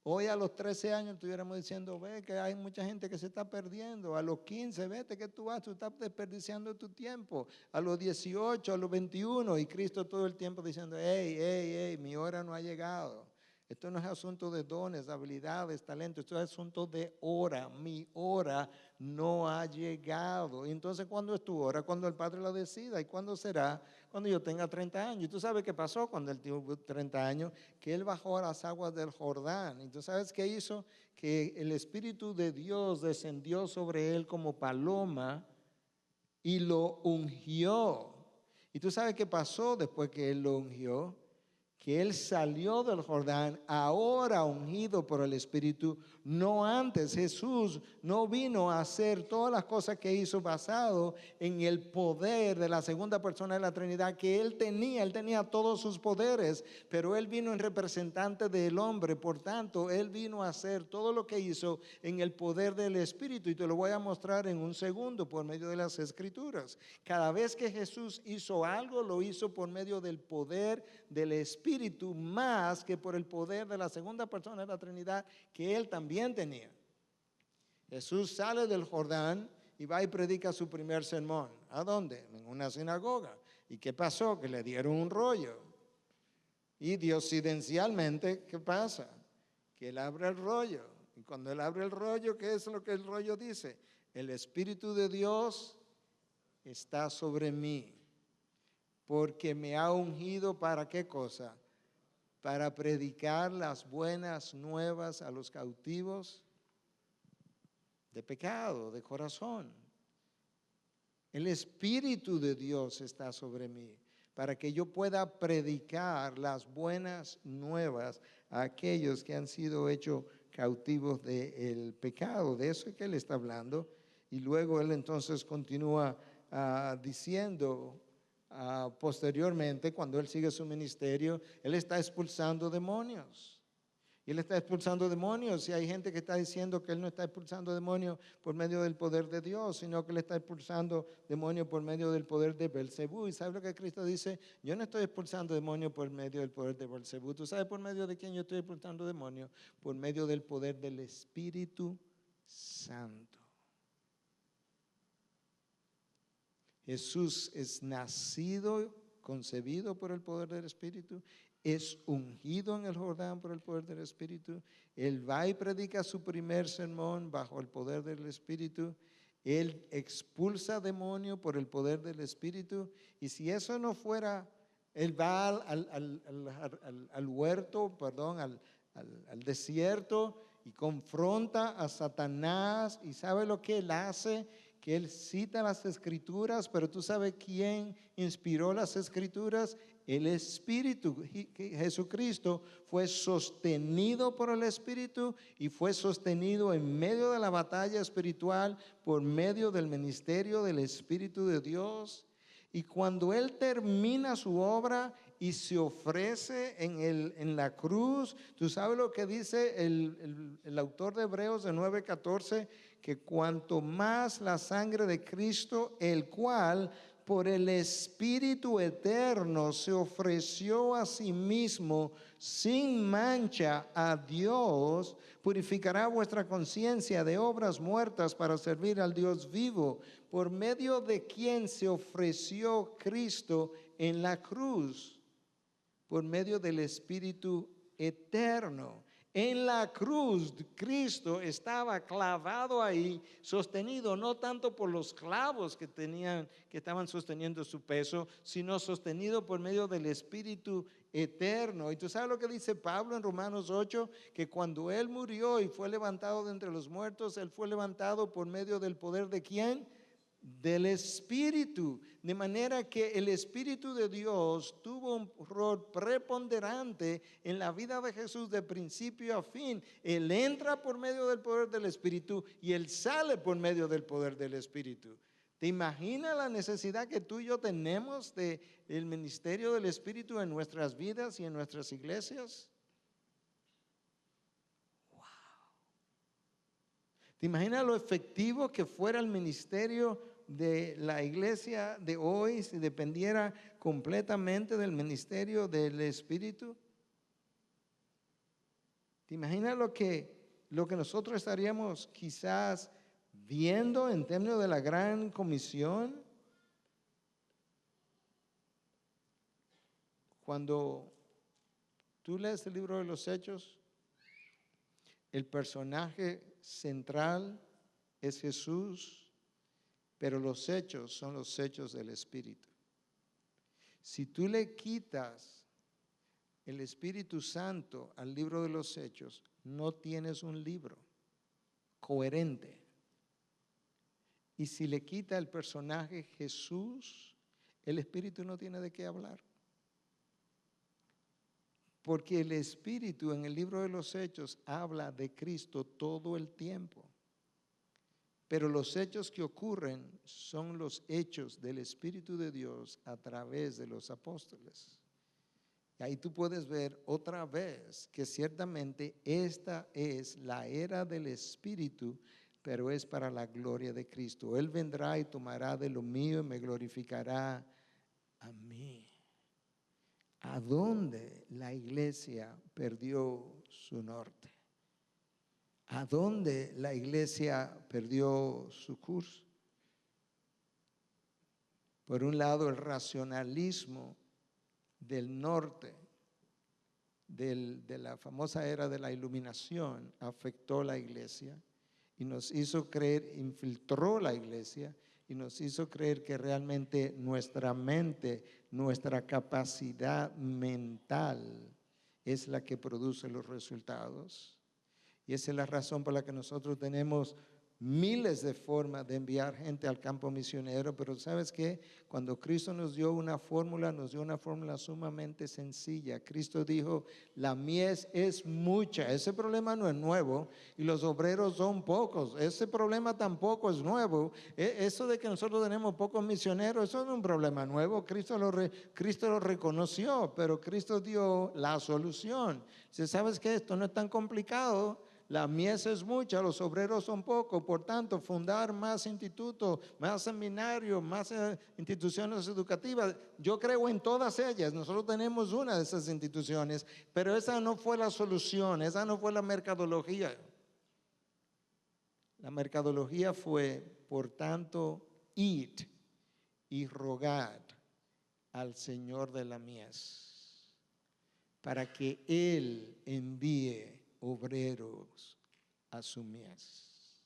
Hoy a los 13 años estuviéramos diciendo, ve que hay mucha gente que se está perdiendo. A los 15, vete que tú estás desperdiciando tu tiempo. A los 18, a los 21, y Cristo todo el tiempo diciendo, hey, mi hora no ha llegado. Esto no es asunto de dones, habilidades, talentos, esto es asunto de hora. Mi hora no ha llegado. Y entonces, ¿cuándo es tu hora? Cuando el Padre la decida. ¿Y cuándo será? Cuando yo tenga 30 años. ¿Y tú sabes qué pasó cuando él tuvo 30 años? Que él bajó a las aguas del Jordán. ¿Y tú sabes qué hizo? Que el Espíritu de Dios descendió sobre él como paloma y lo ungió. ¿Y tú sabes qué pasó después que él lo ungió? que él salió del Jordán ahora ungido por el Espíritu, no antes. Jesús no vino a hacer todas las cosas que hizo basado en el poder de la segunda persona de la Trinidad que él tenía todos sus poderes, pero él vino en representante del hombre. Por tanto, él vino a hacer todo lo que hizo en el poder del Espíritu, y te lo voy a mostrar en un segundo por medio de las Escrituras. Cada vez que Jesús hizo algo, lo hizo por medio del poder del Espíritu, más que por el poder de la segunda persona de la Trinidad que él también tenía. Jesús sale del Jordán y va y predica su primer sermón. ¿A dónde? En una sinagoga. ¿Y qué pasó? Que le dieron un rollo. Y diosidencialmente, ¿qué pasa? Que él abre el rollo. Y cuando él abre el rollo, ¿qué es lo que el rollo dice? El Espíritu de Dios está sobre mí, porque me ha ungido ¿para qué cosa? Para predicar las buenas nuevas a los cautivos de pecado, de corazón. El Espíritu de Dios está sobre mí, para que yo pueda predicar las buenas nuevas a aquellos que han sido hechos cautivos del pecado. De eso es que él está hablando. Y luego él entonces continúa diciendo, posteriormente, cuando él sigue su ministerio, él está expulsando demonios. Y él está expulsando demonios, y hay gente que está diciendo que él no está expulsando demonios por medio del poder de Dios, sino que él está expulsando demonios por medio del poder de Belcebú. ¿Y sabe lo que Cristo dice? Yo no estoy expulsando demonios por medio del poder de Belcebú. ¿Tú sabes por medio de quién yo estoy expulsando demonios? Por medio del poder del Espíritu Santo. Jesús es nacido, concebido por el poder del Espíritu, es ungido en el Jordán por el poder del Espíritu. Él va y predica su primer sermón bajo el poder del Espíritu. Él expulsa demonios por el poder del Espíritu. Y si eso no fuera, él va al huerto, al desierto, y confronta a Satanás. ¿Y sabe lo que él hace? Que él cita las Escrituras, pero tú sabes quién inspiró las Escrituras. El Espíritu. Jesucristo fue sostenido por el Espíritu y fue sostenido en medio de la batalla espiritual por medio del ministerio del Espíritu de Dios. Y cuando él termina su obra y se ofrece en la cruz, tú sabes lo que dice el autor de Hebreos de 9:14, que cuanto más la sangre de Cristo, el cual por el Espíritu eterno se ofreció a sí mismo sin mancha a Dios, purificará vuestra conciencia de obras muertas para servir al Dios vivo, por medio de quien se ofreció Cristo en la cruz, por medio del Espíritu eterno. En la cruz, Cristo estaba clavado ahí, sostenido no tanto por los clavos que estaban sosteniendo su peso, sino sostenido por medio del Espíritu eterno. Y tú sabes lo que dice Pablo en Romanos 8, que cuando él murió y fue levantado de entre los muertos, él fue levantado por medio del poder ¿de quién? Del Espíritu. De manera que el Espíritu de Dios tuvo un rol preponderante en la vida de Jesús de principio a fin. Él entra por medio del poder del Espíritu y él sale por medio del poder del Espíritu. ¿Te imaginas la necesidad que tú y yo tenemos del ministerio del Espíritu en nuestras vidas y en nuestras iglesias? Wow. ¿Te imaginas lo efectivo que fuera el ministerio de la iglesia de hoy si dependiera completamente del ministerio del Espíritu? ¿Te imaginas lo que nosotros estaríamos quizás viendo en términos de la gran comisión? Cuando tú lees el libro de los Hechos, el personaje central es Jesús, pero los hechos son los hechos del Espíritu. Si tú le quitas el Espíritu Santo al libro de los Hechos, no tienes un libro coherente. Y si le quita el personaje Jesús, el Espíritu no tiene de qué hablar. Porque el Espíritu en el libro de los Hechos habla de Cristo todo el tiempo. Pero los hechos que ocurren son los hechos del Espíritu de Dios a través de los apóstoles. Y ahí tú puedes ver otra vez que ciertamente esta es la era del Espíritu, pero es para la gloria de Cristo. Él vendrá y tomará de lo mío y me glorificará a mí. ¿A dónde la iglesia perdió su norte? ¿A dónde la iglesia perdió su curso? Por un lado, el racionalismo del norte, de la famosa era de la iluminación, afectó la iglesia y nos hizo creer, infiltró la iglesia y nos hizo creer que realmente nuestra mente, nuestra capacidad mental es la que produce los resultados. Y esa es la razón por la que nosotros tenemos miles de formas de enviar gente al campo misionero, pero ¿sabes qué? Cuando Cristo nos dio una fórmula sumamente sencilla. Cristo dijo, la mies es mucha. Ese problema no es nuevo y los obreros son pocos. Ese problema tampoco es nuevo. Eso de que nosotros tenemos pocos misioneros, eso no es un problema nuevo. Cristo lo reconoció, pero Cristo dio la solución. Si sabes que esto no es tan complicado, la mies es mucha, los obreros son pocos, por tanto, fundar más institutos, más seminarios, más instituciones educativas. Yo creo en todas ellas, nosotros tenemos una de esas instituciones, pero esa no fue la solución, esa no fue la mercadología. La mercadología fue, por tanto, id y rogad al Señor de la mies para que Él envíe obreros a su mies.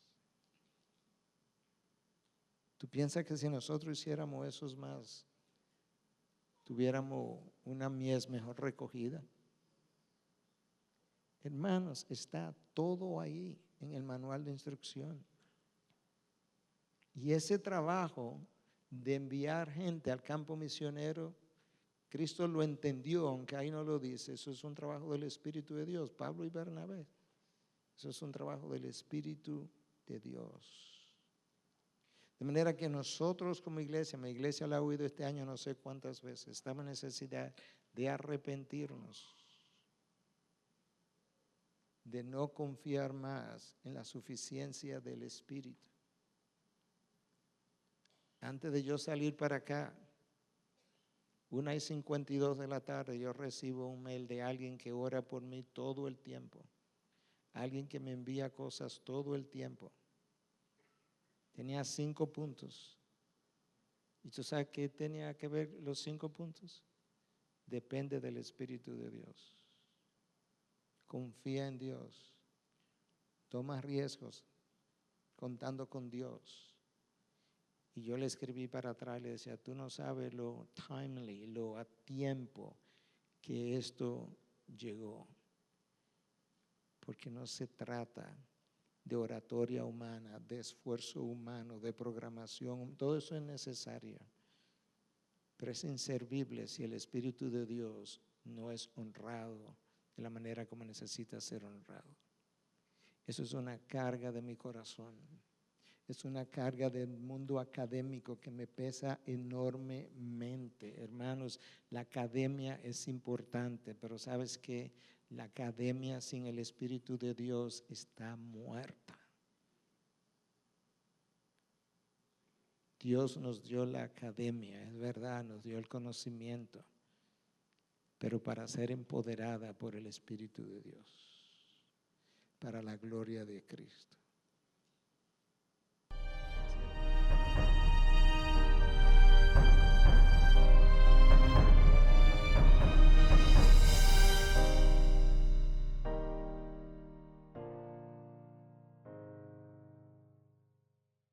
¿Tú piensas que si nosotros hiciéramos eso más, tuviéramos una mies mejor recogida? Hermanos, está todo ahí en el manual de instrucción. Y ese trabajo de enviar gente al campo misionero, Cristo lo entendió, aunque ahí no lo dice. Eso es un trabajo del Espíritu de Dios. Pablo y Bernabé. Eso es un trabajo del Espíritu de Dios. De manera que nosotros como iglesia, mi iglesia la ha oído este año no sé cuántas veces, estamos en necesidad de arrepentirnos, de no confiar más en la suficiencia del Espíritu. Antes de yo salir para acá, 1:52 de la tarde, yo recibo un mail de alguien que ora por mí todo el tiempo. Alguien que me envía cosas todo el tiempo. Tenía 5 puntos. ¿Y tú sabes qué tenía que ver los 5 puntos? Depende del Espíritu de Dios. Confía en Dios. Toma riesgos contando con Dios. Y yo le escribí para atrás y le decía, tú no sabes lo timely, lo a tiempo que esto llegó. Porque no se trata de oratoria humana, de esfuerzo humano, de programación. Todo eso es necesario. Pero es inservible si el Espíritu de Dios no es honrado de la manera como necesita ser honrado. Eso es una carga de mi corazón. Es una carga del mundo académico que me pesa enormemente. Hermanos, la academia es importante, pero ¿sabes qué? La academia sin el Espíritu de Dios está muerta. Dios nos dio la academia, es verdad, nos dio el conocimiento, pero para ser empoderada por el Espíritu de Dios, para la gloria de Cristo.